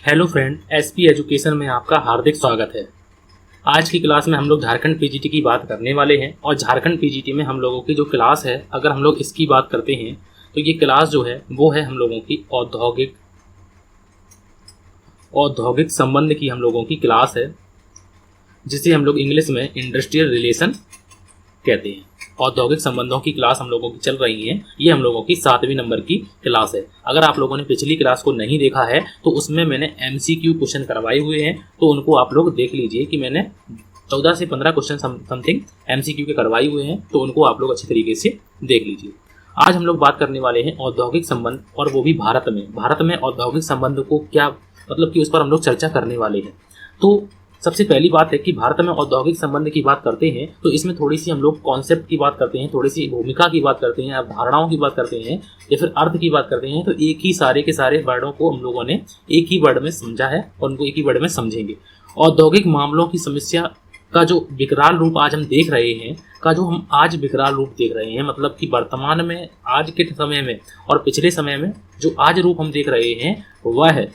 Hello friend, SP education में आपका हार्दिक स्वागत है। आज की क्लास में हम लोग झारखंड पीजीटी की बात करने वाले हैं और झारखंड पीजीटी में हम लोगों की जो क्लास है, अगर हम लोग इसकी बात करते हैं तो ये क्लास जो है वो है हम लोगों की औद्योगिक संबंध की हम लोगों की क्लास है, जिसे हम लोग इंग्लिश में इंडस्ट्रियल रिलेशन कहते हैं। औद्योगिक संबंधों की क्लास हम लोगों की चल रही है। ये हम लोगों की 7वीं नंबर की क्लास है। अगर आप लोगों ने पिछली क्लास को नहीं देखा है तो उसमें मैंने MCQ क्वेश्चन करवाए हुए हैं, तो उनको आप लोग देख लीजिए कि मैंने 14 से 15 क्वेश्चन समथिंग MCQ के करवाए हुए हैं, तो उनको आप लोग अच्छी तरीके से देख लीजिए। आज हम लोग बात करने वाले हैं औद्योगिक संबंध, और वो भी भारत में औद्योगिक संबंध को क्या मतलब कि उस पर हम लोग चर्चा करने वाले हैं। तो सबसे पहली बात है कि भारत में औद्योगिक संबंध की बात करते हैं तो इसमें थोड़ी सी हम लोग कॉन्सेप्ट की बात करते हैं, थोड़ी सी भूमिका की बात करते हैं, अवधारणाओं की बात करते हैं या फिर अर्थ की बात करते हैं। तो एक ही सारे के सारे वर्डों को हम लोगों ने एक ही वर्ड में समझा है और उनको एक ही वर्ड में समझेंगे। औद्योगिक मामलों की समस्या का जो विकराल रूप आज हम देख रहे हैं, मतलब कि वर्तमान में आज के समय में और पिछले समय में जो आज रूप हम देख रहे हैं वह है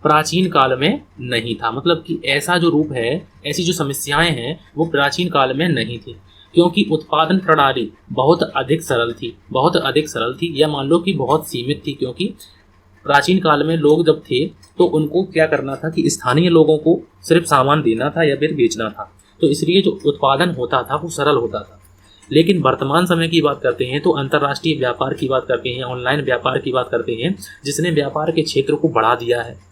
प्राचीन काल में नहीं था। मतलब कि ऐसा जो रूप है, ऐसी जो समस्याएं हैं वो प्राचीन काल में नहीं थी, क्योंकि उत्पादन प्रणाली बहुत अधिक सरल थी या मान लो कि बहुत सीमित थी। क्योंकि प्राचीन काल में लोग जब थे तो उनको क्या करना था कि स्थानीय लोगों को सिर्फ सामान देना था या फिर बेचना था, तो इसलिए जो उत्पादन होता था वो सरल होता था। लेकिन वर्तमान समय की बात करते हैं तो अंतर्राष्ट्रीय व्यापार की बात करते हैं, ऑनलाइन व्यापार की बात करते हैं, जिसने व्यापार के क्षेत्र को बढ़ा दिया है।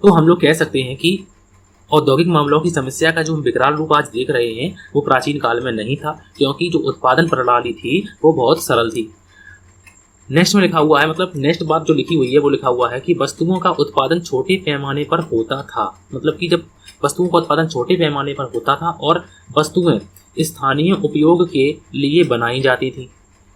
तो हम लोग कह सकते हैं कि औद्योगिक मामलों की समस्या का जो हम विकराल रूप आज देख रहे हैं वो प्राचीन काल में नहीं था, क्योंकि जो उत्पादन प्रणाली थी वो बहुत सरल थी। नेक्स्ट में लिखा हुआ है, मतलब नेक्स्ट बात जो लिखी हुई है वो लिखा हुआ है कि वस्तुओं का उत्पादन छोटे पैमाने पर होता था। मतलब कि जब वस्तुओं का उत्पादन छोटे पैमाने पर होता था और वस्तुएं स्थानीय उपयोग के लिए बनाई जाती थी।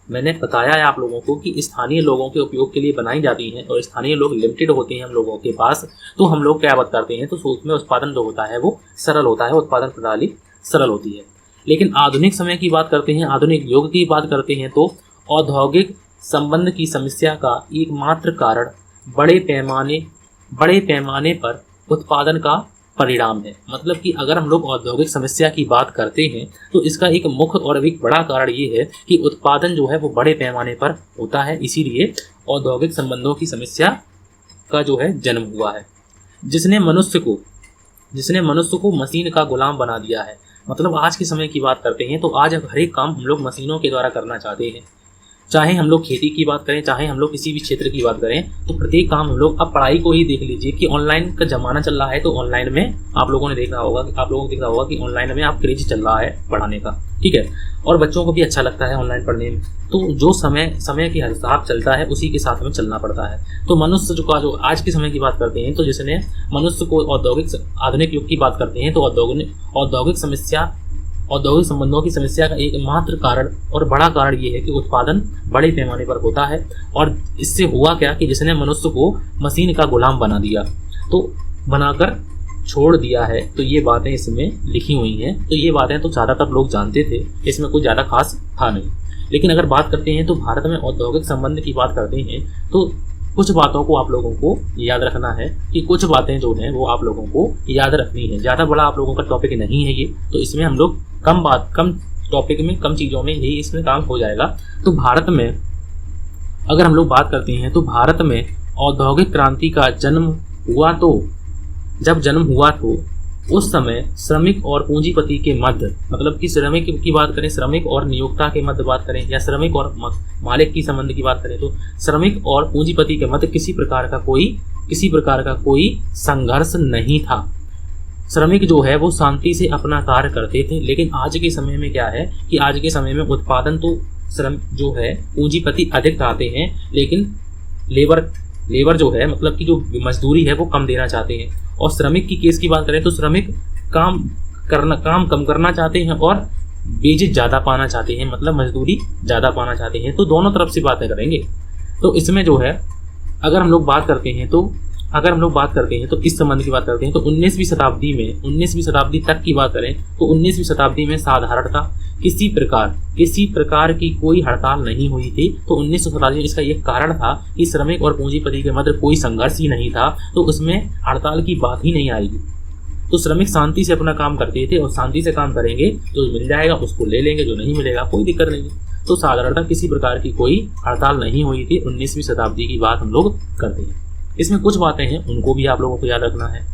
मैंने बताया है आप लोगों को कि स्थानीय लोगों के उपयोग के लिए बनाई जाती हैं और स्थानीय लोग लिमिटेड होते हैं हम लोगों के पास, तो हम लोग क्या बात करते हैं तो उसमें उत्पादन जो होता है वो सरल होता है, उत्पादन प्रणाली सरल होती है। लेकिन आधुनिक समय की बात करते हैं, आधुनिक युग की बात करते हैं तो औद्योगिक संबंध की समस्या का एकमात्र कारण बड़े पैमाने पर उत्पादन का परिणाम है। मतलब कि अगर हम लोग औद्योगिक समस्या की बात करते हैं तो इसका एक मुख्य और एक बड़ा कारण ये है कि उत्पादन जो है वो बड़े पैमाने पर होता है, इसीलिए औद्योगिक संबंधों की समस्या का जो है जन्म हुआ है, जिसने मनुष्य को मशीन का गुलाम बना दिया है। मतलब आज के समय की बात करते हैं तो आज हर एक काम हम लोग मशीनों के द्वारा करना चाहते हैं। चाहे हम लोग खेती की बात करें, चाहे हम लोग किसी भी क्षेत्र की बात करें, तो प्रत्येक काम हम लोग, अब पढ़ाई को ही देख लीजिए कि ऑनलाइन का जमाना चल रहा है, तो ऑनलाइन में आप लोगों को दिख रहा होगा कि ऑनलाइन में आप क्रेज चल रहा है पढ़ाने का, ठीक है, और बच्चों को भी अच्छा लगता है ऑनलाइन पढ़ने में। तो जो समय के हिसाब चलता है उसी के साथ हमें चलना पड़ता है। तो मनुष्य जो आज के समय की बात करते हैं तो जिसने मनुष्य को आधुनिक युग की बात करते हैं तो औद्योगिक संबंधों की समस्या का एकमात्र कारण और बड़ा कारण ये है कि उत्पादन बड़े पैमाने पर होता है। और इससे हुआ क्या कि जिसने मनुष्य को मशीन का गुलाम बना दिया, तो बनाकर छोड़ दिया है। तो ये बातें इसमें लिखी हुई हैं, तो ये बातें तो ज़्यादातर लोग जानते थे, इसमें कुछ ज़्यादा खास था नहीं। लेकिन अगर बात करते हैं तो भारत में औद्योगिक संबंध की बात करते हैं तो कुछ बातों को आप लोगों को याद रखना है कि कुछ बातें जो हैं वो आप लोगों को याद रखनी है। ज़्यादा बड़ा आप लोगों का टॉपिक नहीं है ये, तो इसमें हम लोग कम टॉपिक में, कम चीज़ों में यही इसमें काम हो जाएगा। तो भारत में अगर हम लोग बात करते हैं तो भारत में औद्योगिक क्रांति का जन्म हुआ तो उस समय श्रमिक और पूंजीपति के मध्य, मतलब कि श्रमिक की बात करें, श्रमिक और नियोक्ता के मध्य बात करें, या श्रमिक और मालिक की संबंध की बात करें, तो श्रमिक और पूंजीपति के मध्य किसी प्रकार का कोई संघर्ष नहीं था। श्रमिक जो है वो शांति से अपना कार्य करते थे। लेकिन आज के समय में क्या है कि आज के समय में उत्पादन तो श्रम जो है पूंजीपति अधिक चाहते हैं, लेकिन लेबर जो है, मतलब कि जो मजदूरी है वो कम देना चाहते हैं। और श्रमिक की केस की बात करें तो श्रमिक काम कम करना चाहते हैं और वेजेस ज़्यादा पाना चाहते हैं, मतलब मजदूरी ज़्यादा पाना चाहते हैं। तो दोनों तरफ से बातें करेंगे। तो इसमें जो है अगर हम लोग बात करते हैं तो अगर हम लोग बात करते हैं तो इस संबंध की बात करते हैं तो 19वीं शताब्दी तक की बात करें तो 19वीं शताब्दी में साधारणतः किसी प्रकार की कोई हड़ताल नहीं हुई थी। तो 1900 शताब्दी में इसका ये कारण था कि श्रमिक और पूंजीपति के मध्य कोई संघर्ष ही नहीं था, तो उसमें हड़ताल की बात ही नहीं आएगी। तो श्रमिक शांति से अपना काम करते थे और शांति से काम करेंगे, जो मिल जाएगा उसको ले लेंगे, जो नहीं मिलेगा कोई दिक्कत नहीं। तो साधारणतः किसी प्रकार की कोई हड़ताल नहीं हुई थी। 19वीं शताब्दी की बात हम लोग करते हैं। इसमें कुछ बातें हैं उनको भी आप लोगों को याद रखना है।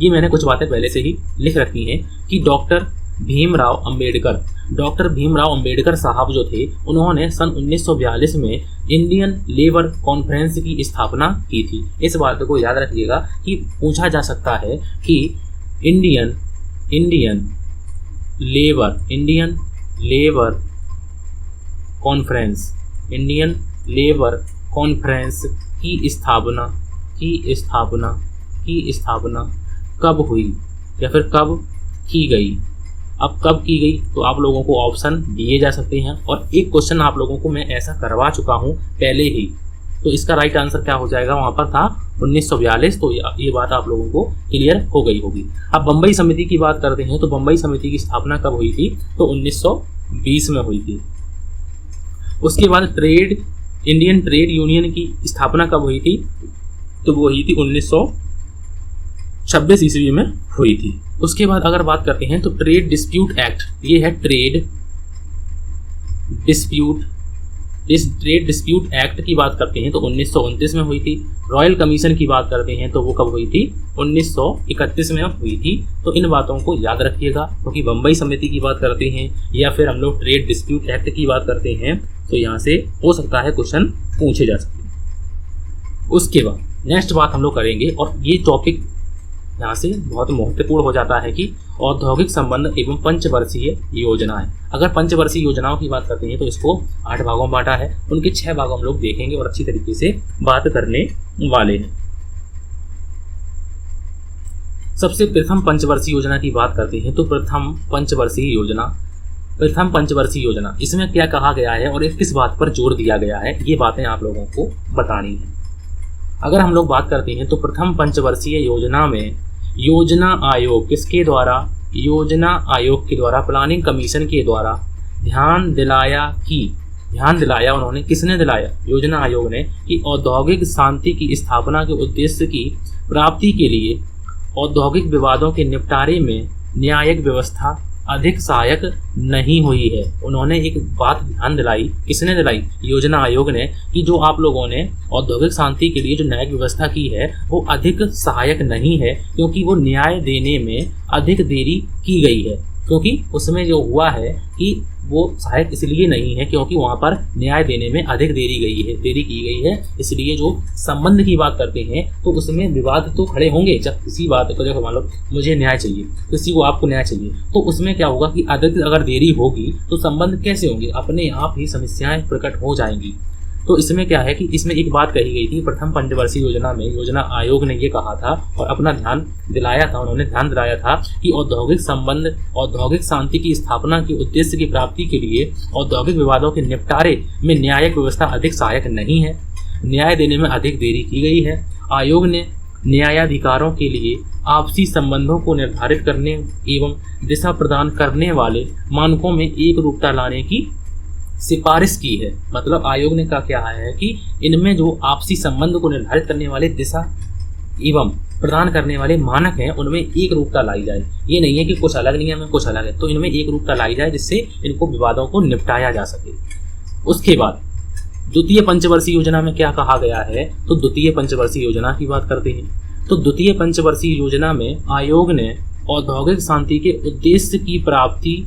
ये मैंने कुछ बातें पहले से ही लिख रखी हैं कि डॉक्टर भीमराव अंबेडकर साहब जो थे, उन्होंने सन 1942 में इंडियन लेबर कॉन्फ्रेंस की स्थापना की थी। इस बात को याद रखिएगा कि पूछा जा सकता है कि इंडियन लेबर कॉन्फ्रेंस की स्थापना कब हुई या फिर कब की गई। अब कब की गई तो आप लोगों को ऑप्शन दिए जा सकते हैं, और एक क्वेश्चन आप लोगों को मैं ऐसा करवा चुका हूं पहले ही, तो इसका राइट आंसर क्या हो जाएगा, वहां पर था 1942। तो ये बात आप लोगों को क्लियर हो गई होगी। अब बम्बई समिति की बात करते हैं तो बम्बई समिति की स्थापना कब हुई थी, तो 1920 में हुई थी। उसके बाद इंडियन ट्रेड यूनियन की स्थापना कब हुई थी, तो वो हुई थी 1926 ईस्वी में हुई थी। उसके बाद अगर बात करते हैं तो ट्रेड डिस्प्यूट एक्ट, ये है ट्रेड डिस्प्यूट एक्ट की बात करते हैं तो 1929 में हुई थी। रॉयल कमीशन की बात करते हैं तो वो कब हुई थी, 1931 में हुई थी। तो इन बातों को याद रखिएगा, क्योंकि बम्बई समिति की बात करते हैं या फिर हम लोग ट्रेड डिस्प्यूट एक्ट की बात करते हैं तो यहाँ से हो सकता है क्वेश्चन पूछे जा सकते हैं। उसके बाद नेक्स्ट बात हम लोग करेंगे, और ये टॉपिक यहाँ से बहुत महत्वपूर्ण हो जाता है कि औद्योगिक संबंध एवं पंचवर्षीय योजनाएं। अगर पंचवर्षीय योजनाओं की बात करते हैं तो इसको 8 भागों में बांटा है, उनके 6 भागों हम लोग देखेंगे और अच्छी तरीके से बात करने वाले हैं। सबसे प्रथम पंचवर्षीय योजना की बात करते हैं तो प्रथम पंचवर्षीय योजना, इसमें क्या कहा गया है और किस बात पर जोर दिया गया है, ये बातें आप लोगों को बतानी है। अगर हम लोग बात करते हैं तो प्रथम पंचवर्षीय योजना में योजना आयोग के द्वारा प्लानिंग कमीशन के द्वारा ध्यान दिलाया उन्होंने, किसने दिलाया, योजना आयोग ने, कि औद्योगिक शांति की स्थापना के उद्देश्य की प्राप्ति के लिए औद्योगिक विवादों के निपटारे में न्यायिक व्यवस्था अधिक सहायक नहीं हुई है। उन्होंने एक बात ध्यान दिलाई, किसने दिलाई, योजना आयोग ने, कि जो आप लोगों ने औद्योगिक शांति के लिए जो न्यायिक व्यवस्था की है वो अधिक सहायक नहीं है, क्योंकि वो न्याय देने में अधिक देरी की गई है। क्योंकि उसमें जो हुआ है कि वो सहायक इसलिए नहीं है क्योंकि वहाँ पर न्याय देने में अधिक देरी की गई है। इसलिए जो संबंध की बात करते हैं तो उसमें विवाद तो खड़े होंगे। जब किसी बात को देखो, मान लो मुझे न्याय चाहिए, किसी को आपको न्याय चाहिए, तो उसमें क्या होगा कि अधिक अगर देरी होगी तो संबंध कैसे होंगे, अपने आप ही समस्याएं प्रकट हो जाएंगी। तो इसमें क्या है कि इसमें एक बात कही गई थी, प्रथम पंचवर्षीय योजना में योजना आयोग ने ये कहा था और अपना ध्यान दिलाया था कि औद्योगिक शांति की स्थापना के उद्देश्य की प्राप्ति के लिए औद्योगिक विवादों के निपटारे में न्यायिक व्यवस्था अधिक सहायक नहीं है, न्याय देने में अधिक देरी की गई है। आयोग ने न्यायाधिकारों के लिए आपसी संबंधों को निर्धारित करने एवं दिशा प्रदान करने वाले मानकों में एक रूपता लाने की सिफारिश की है। मतलब आयोग ने क्या है कि इनमें जो आपसी संबंध को निर्धारित करने वाले दिशा एवं प्रदान करने वाले मानक हैं उनमें एक रूपता लाई जाए। ये नहीं है कि कुछ अलग नियम है कुछ अलग है, तो इनमें एक रूपता लाई जाए जिससे इनको विवादों को निपटाया जा सके। उसके बाद द्वितीय पंचवर्षीय योजना में क्या कहा गया है, तो द्वितीय पंचवर्षीय योजना की बात करते हैं। तो द्वितीय पंचवर्षीय योजना में आयोग ने औद्योगिक शांति के उद्देश्य की प्राप्ति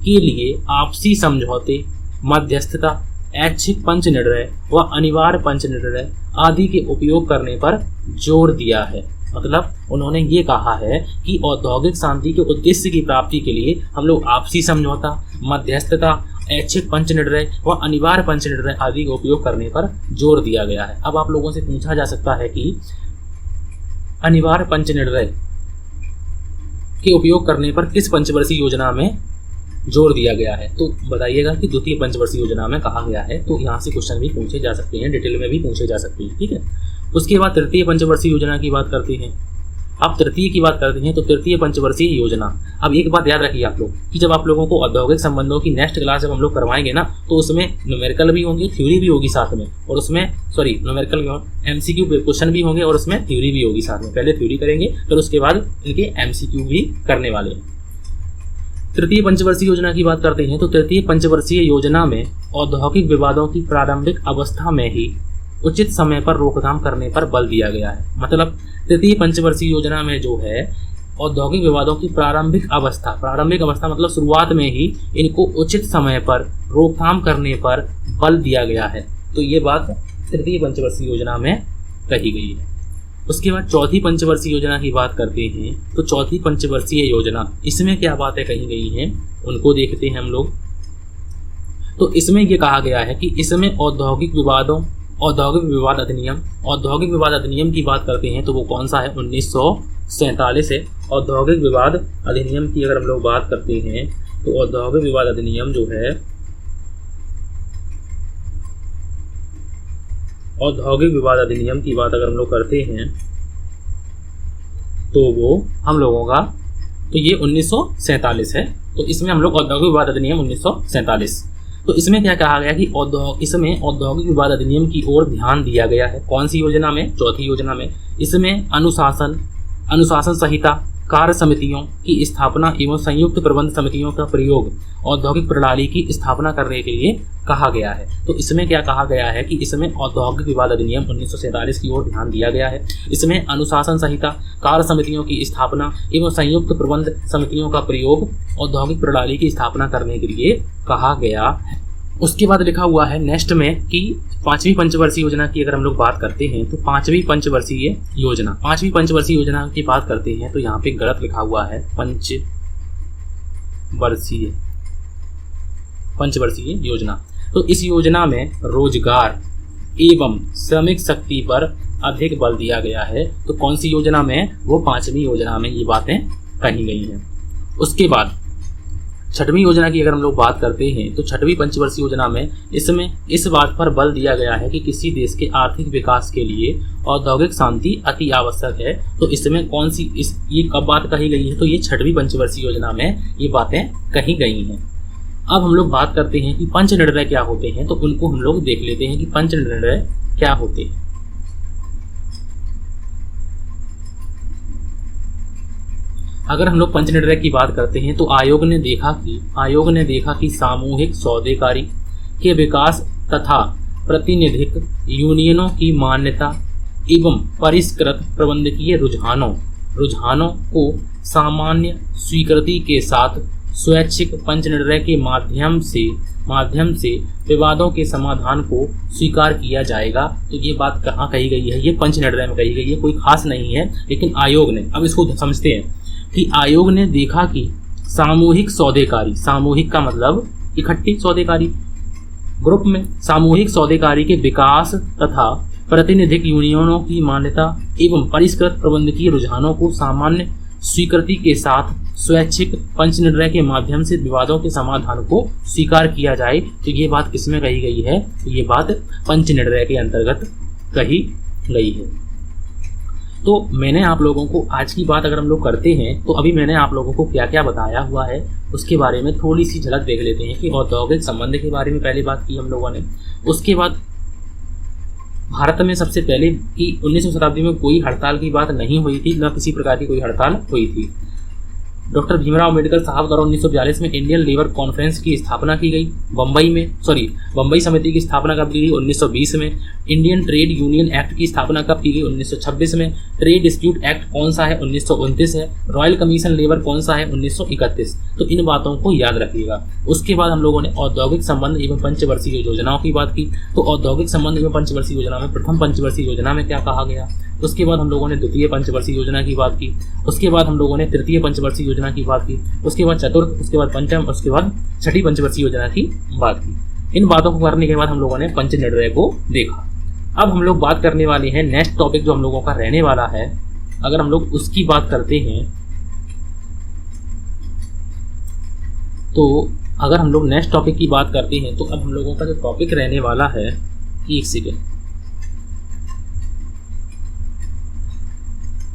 के लिए आपसी समझौते, मध्यस्थता, ऐच्छिक पंच निर्णय व अनिवार्य पंच निर्णय आदि के उपयोग करने पर जोर दिया है। मतलब उन्होंने ये कहा है कि औद्योगिक शांति के उद्देश्य की प्राप्ति के लिए हम लोग आपसी समझौता, मध्यस्थता, ऐच्छिक पंच निर्णय व अनिवार्य पंच निर्णय आदि का उपयोग करने पर जोर दिया गया है। अब आप लोगों से पूछा जा सकता है कि अनिवार्य पंच निर्णय के उपयोग करने पर किस पंचवर्षीय योजना में जोर दिया गया है, तो बताइएगा कि द्वितीय पंचवर्षीय योजना में कहा गया है। तो यहाँ से क्वेश्चन भी पूछे जा सकते हैं, डिटेल में भी पूछे जा सकते हैं। ठीक है, उसके बाद तृतीय पंचवर्षीय योजना की बात करते हैं। अब तृतीय की बात करते हैं तो तृतीय पंचवर्षीय योजना। अब एक बात याद रखिए आप लोग कि जब आप लोगों को औद्योगिक संबंधों की नेक्स्ट क्लास जब हम लोग करवाएंगे ना, तो उसमें न्यूमेरिकल भी होंगे, थ्योरी भी होगी साथ में, और उसमें न्यूमेरिकल MCQ क्वेश्चन भी होंगे और उसमें थ्योरी भी होगी साथ में। पहले थ्योरी करेंगे फिर उसके बाद इनके MCQ भी करने वाले हैं। तृतीय पंचवर्षीय योजना की बात करते हैं तो तृतीय पंचवर्षीय योजना में औद्योगिक विवादों की प्रारंभिक अवस्था में ही उचित समय पर रोकथाम करने पर बल दिया गया है। मतलब तृतीय पंचवर्षीय योजना में जो है औद्योगिक विवादों की प्रारंभिक अवस्था मतलब शुरुआत में ही इनको उचित समय पर रोकथाम करने पर बल दिया गया है। तो ये बात तृतीय पंचवर्षीय योजना में कही गई है। उसके बाद चौथी पंचवर्षीय योजना की बात करते हैं तो चौथी पंचवर्षीय योजना, इसमें क्या बातें कही गई हैं उनको देखते हैं हम लोग। तो इसमें ये कहा गया है कि इसमें औद्योगिक विवाद अधिनियम की बात करते हैं तो वो कौन सा है, 1947 है। औद्योगिक विवाद अधिनियम की अगर हम लोग बात करते हैं तो औद्योगिक विवाद अधिनियम जो है, औद्योगिक विवाद अधिनियम की बात अगर हम लोग करते हैं तो वो हम लोगों का तो ये 1947 है। तो इसमें हम लोग औद्योगिक विवाद अधिनियम 1947, तो इसमें क्या कहा गया कि इसमें औद्योगिक विवाद अधिनियम की ओर ध्यान दिया गया है। कौन सी योजना में, चौथी योजना में। इसमें अनुशासन संहिता, कार्य समितियों की स्थापना एवं संयुक्त प्रबंध समितियों का प्रयोग औद्योगिक प्रणाली की स्थापना करने के लिए कहा गया है। तो इसमें क्या कहा गया है कि इसमें औद्योगिक विवाद अधिनियम 1947 की ओर ध्यान दिया गया है। इसमें अनुशासन संहिता, कार्य समितियों की स्थापना एवं संयुक्त प्रबंध समितियों का प्रयोग औद्योगिक प्रणाली की स्थापना करने के लिए कहा गया है। उसके बाद लिखा हुआ है नेक्स्ट में कि पांचवी पंचवर्षीय योजना की अगर हम लोग बात करते हैं तो पांचवी पंचवर्षीय योजना की बात करते हैं तो यहाँ पे गलत लिखा हुआ है पंचवर्षीय योजना। तो इस योजना में रोजगार एवं श्रमिक शक्ति पर अधिक बल दिया गया है। तो कौन सी योजना में, वो पांचवी योजना में ये बातें कही गई हैं। उसके बाद छठवीं योजना की अगर हम लोग बात करते हैं तो छठवीं पंचवर्षीय योजना में इसमें इस बात पर बल दिया गया है कि किसी देश के आर्थिक विकास के लिए औद्योगिक शांति अति आवश्यक है। तो इसमें कौन सी ये कब बात कही गई है, तो ये छठवीं पंचवर्षीय योजना में ये बातें कही गई हैं। अब हम लोग बात करते हैं कि पंच निर्णय क्या होते हैं, तो उनको हम लोग देख लेते हैं कि पंच निर्णय क्या होते हैं। अगर हम लोग पंच निर्णय की बात करते हैं तो आयोग ने देखा कि सामूहिक सौदेकारी के विकास तथा प्रतिनिधिक यूनियनों की मान्यता एवं परिष्कृत प्रबंधकीय रुझानों को सामान्य स्वीकृति के साथ स्वैच्छिक पंच निर्णय के माध्यम से विवादों के समाधान को स्वीकार किया जाएगा। तो ये बात कहाँ कही गई है, ये पंच निर्णय में कही गई है, कोई खास नहीं है। लेकिन आयोग ने, अब इसको समझते हैं कि आयोग ने देखा कि सामूहिक सौदेकारी, सामूहिक का मतलब इकट्ठी सौदेकारी, ग्रुप में सामूहिक सौदेकारी के विकास तथा प्रतिनिधिक यूनियनों की मान्यता एवं परिष्कृत प्रबंधकीय रुझानों को सामान्य स्वीकृति के साथ स्वैच्छिक पंच निर्णय के माध्यम से विवादों के समाधान को स्वीकार किया जाए। तो ये बात किसमें कही गई है, तो ये बात पंच निर्णय के अंतर्गत कही गई है। तो मैंने आप लोगों को आज की बात अगर हम लोग करते हैं तो अभी मैंने आप लोगों को क्या क्या बताया हुआ है उसके बारे में थोड़ी सी झलक देख लेते हैं कि औद्योगिक संबंध के बारे में पहले बात की हम लोगों ने। उसके बाद भारत में सबसे पहले कि 19वीं शताब्दी में कोई हड़ताल की बात नहीं हुई थी, न किसी प्रकार की कोई हड़ताल हुई थी। डॉक्टर भीमराव अम्बेडकर साहब द्वारा 1942 में इंडियन लेबर कॉन्फ्रेंस की स्थापना की गई। बम्बई समिति की स्थापना कब की गई, 1920 में। इंडियन ट्रेड यूनियन एक्ट की स्थापना कब की गई, 1926 में। ट्रेड डिस्प्यूट एक्ट कौन सा है, 1929 है। रॉयल कमीशन लेबर कौन सा है, 1931। तो इन बातों को याद रखिएगा। उसके बाद हम लोगों ने औद्योगिक संबंध एवं पंचवर्षीय योजनाओं की बात की। तो औद्योगिक संबंध एवं पंचवर्षीय योजना में प्रथम पंचवर्षीय योजना में क्या कहा गया, उसके बाद हम लोगों ने द्वितीय पंचवर्षीय योजना की बात की। उसके बाद हम लोगों ने तृतीय पंचवर्षीय योजना की बात की। उसके बाद चतुर्थ, उसके बाद पंचम, उसके बाद छठी पंचवर्षीय योजना की बात की। इन बातों को करने के बाद हम लोगों ने पंच निर्णय को देखा। अब हम लोग बात करने वाले हैं नेक्स्ट टॉपिक जो हम लोगों का रहने वाला है। अगर हम लोग उसकी बात करते हैं तो अगर हम लोग नेक्स्ट टॉपिक की बात करते हैं तो अब हम लोगों का जो टॉपिक रहने वाला है, एक सेकेंड,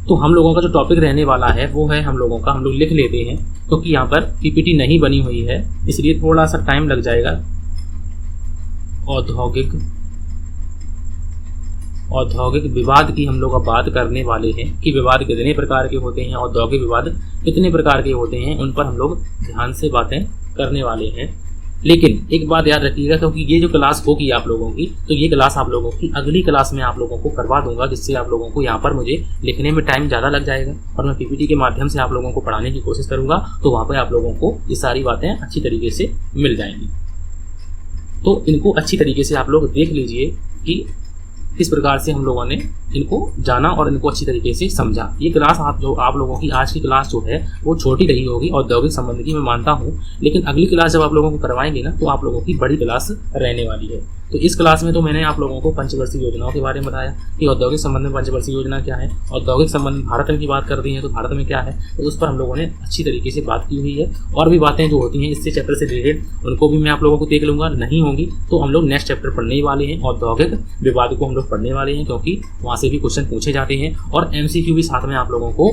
तो हम लोगों का जो टॉपिक रहने वाला है वो है हम लोगों का, हम लोग लिख लेते हैं क्योंकि यहाँ पर पीपीटी नहीं बनी हुई है इसलिए थोड़ा सा टाइम लग जाएगा। औद्योगिक विवाद की हम लोग अब बात करने वाले हैं कि विवाद कितने प्रकार के होते हैं, औद्योगिक विवाद कितने प्रकार के होते हैं, उन पर हम लोग ध्यान से बातें करने वाले हैं। लेकिन एक बात याद रखिएगा, क्योंकि ये जो क्लास होगी आप लोगों की, तो ये क्लास आप लोगों की अगली क्लास में आप लोगों को करवा दूंगा, जिससे आप लोगों को यहाँ पर मुझे लिखने में टाइम ज़्यादा लग जाएगा और मैं पीपीटी के माध्यम से आप लोगों को पढ़ाने की कोशिश करूँगा, तो वहाँ पर आप लोगों को ये सारी बातें अच्छी तरीके से मिल जाएंगी। तो इनको अच्छी तरीके से आप लोग देख लीजिए कि किस प्रकार से हम लोगों ने इनको जाना और इनको अच्छी तरीके से समझा। ये क्लास आप लोगों की आज की क्लास जो है वो छोटी रही होगी औद्योगिक संबंध की, मैं मानता हूँ, लेकिन अगली क्लास जब आप लोगों को करवाएंगे ना तो आप लोगों की बड़ी क्लास रहने वाली है। तो इस क्लास में तो मैंने आप लोगों को पंचवर्षीय योजनाओं के बारे में बताया कि औद्योगिक संबंध में पंचवर्षीय योजना क्या है, औद्योगिक संबंध भारत में की बात कर दी है तो भारत में क्या है, तो उस पर हम लोगों ने अच्छी तरीके से बात की हुई है। और भी बातें जो होती हैं इससे चैप्टर से रिलेटेड उनको भी मैं आप लोगों को देख लूँगा, नहीं होंगी तो हम लोग नेक्स्ट चैप्टर पढ़ने ही वाले हैं, औद्योगिक विवाद को हम लोग पढ़ने वाले हैं, क्योंकि वहाँ से भी क्वेश्चन पूछे जाते हैं और MCQ भी साथ में आप लोगों को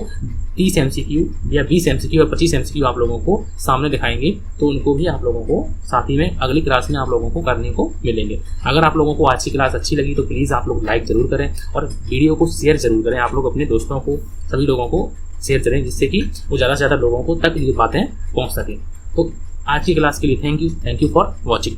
30 MCQ या 20 MCQ या 25 MCQ आप लोगों को सामने दिखाएंगे, तो उनको भी आप लोगों को साथ ही में अगली क्लास में आप लोगों को करने को मिलेंगे। अगर आप लोगों को आज की क्लास अच्छी लगी तो प्लीज़ आप लोग लाइक ज़रूर करें और वीडियो को शेयर ज़रूर करें। आप लोग अपने दोस्तों को, सभी लोगों को शेयर करें जिससे कि वो ज़्यादा से ज़्यादा लोगों को तक ये बातें पहुँच सकें। तो आज की क्लास के लिए थैंक यू फॉर वॉचिंग।